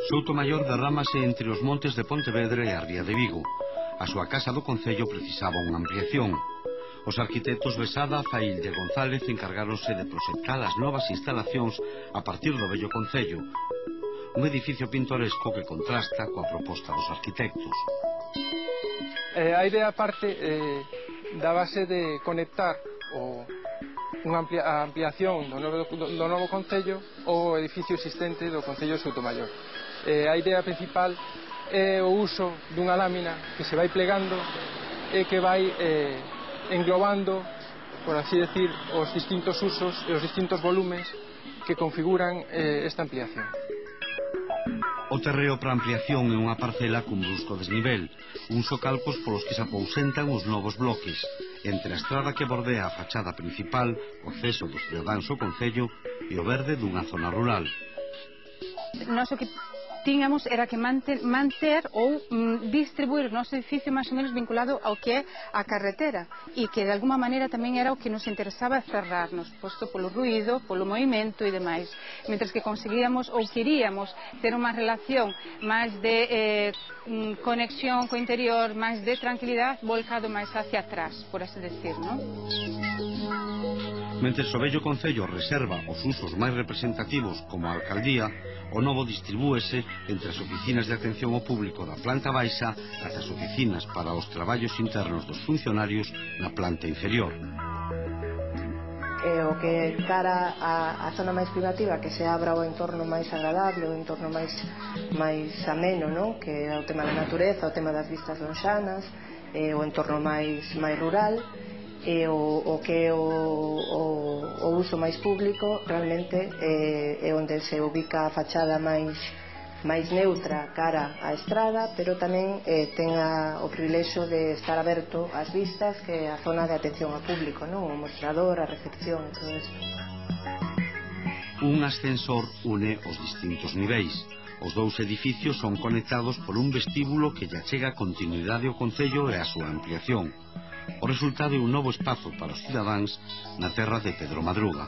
Soutomaior derrámase entre os montes de Pontevedra e a Ría de Vigo. A súa casa do concello precisaba unha ampliación. Os arquitectos Besada, Faílde e González encargáronse de proxectar as novas instalacións a partir do vello concello. Un edificio pintoresco que contrasta coa proposta dos arquitectos. A idea parte da base de conectar a ampliación do novo concello ao edificio existente do concello de Soutomaior. A idea principal é o uso dunha lámina que se vai plegando e que vai englobando, por así decir, os distintos usos e os distintos volumes que configuran esta ampliación. O terreo para ampliación é unha parcela cun brusco desnivel, uns socalcos polos que se apousentan os novos bloques, entre a estrada que bordea a fachada principal, o acceso dos cidadáns ao concello e o verde dunha zona rural. Nós o que tiñamos era que manter ou distribuir o noso edificio máis ou menos vinculado ao que é a carretera e que de alguma maneira tamén era o que nos interesaba cerrarnos, posto polo ruído, polo movimento e demais, mentres que conseguíamos ou queríamos ter unha relación máis de conexión co interior, máis de tranquilidade, volcado máis hacia atrás, por así decir, non? Mentres o vello concello reserva os usos máis representativos como a alcaldía, o novo distribúese entre as oficinas de atención ao público da planta baixa ata as oficinas para os traballos internos dos funcionarios na planta inferior. O que cara a zona máis privativa, que se abra o entorno máis agradable, o entorno máis ameno, non? Que é o tema da natureza, o tema das vistas lonxanas, o entorno máis rural, e o que é o uso máis público realmente é onde se ubica a fachada máis neutra cara á estrada, pero tamén ten o privilexio de estar aberto ás vistas, que é a zona de atención ao público, non? O mostrador, a recepción e todo isto. Un ascensor une os distintos niveis. Os dous edificios son conectados por un vestíbulo que lle achega continuidade ao concello e a súa ampliación. O resultado é un novo espazo para os cidadáns na terra de Pedro Madruga.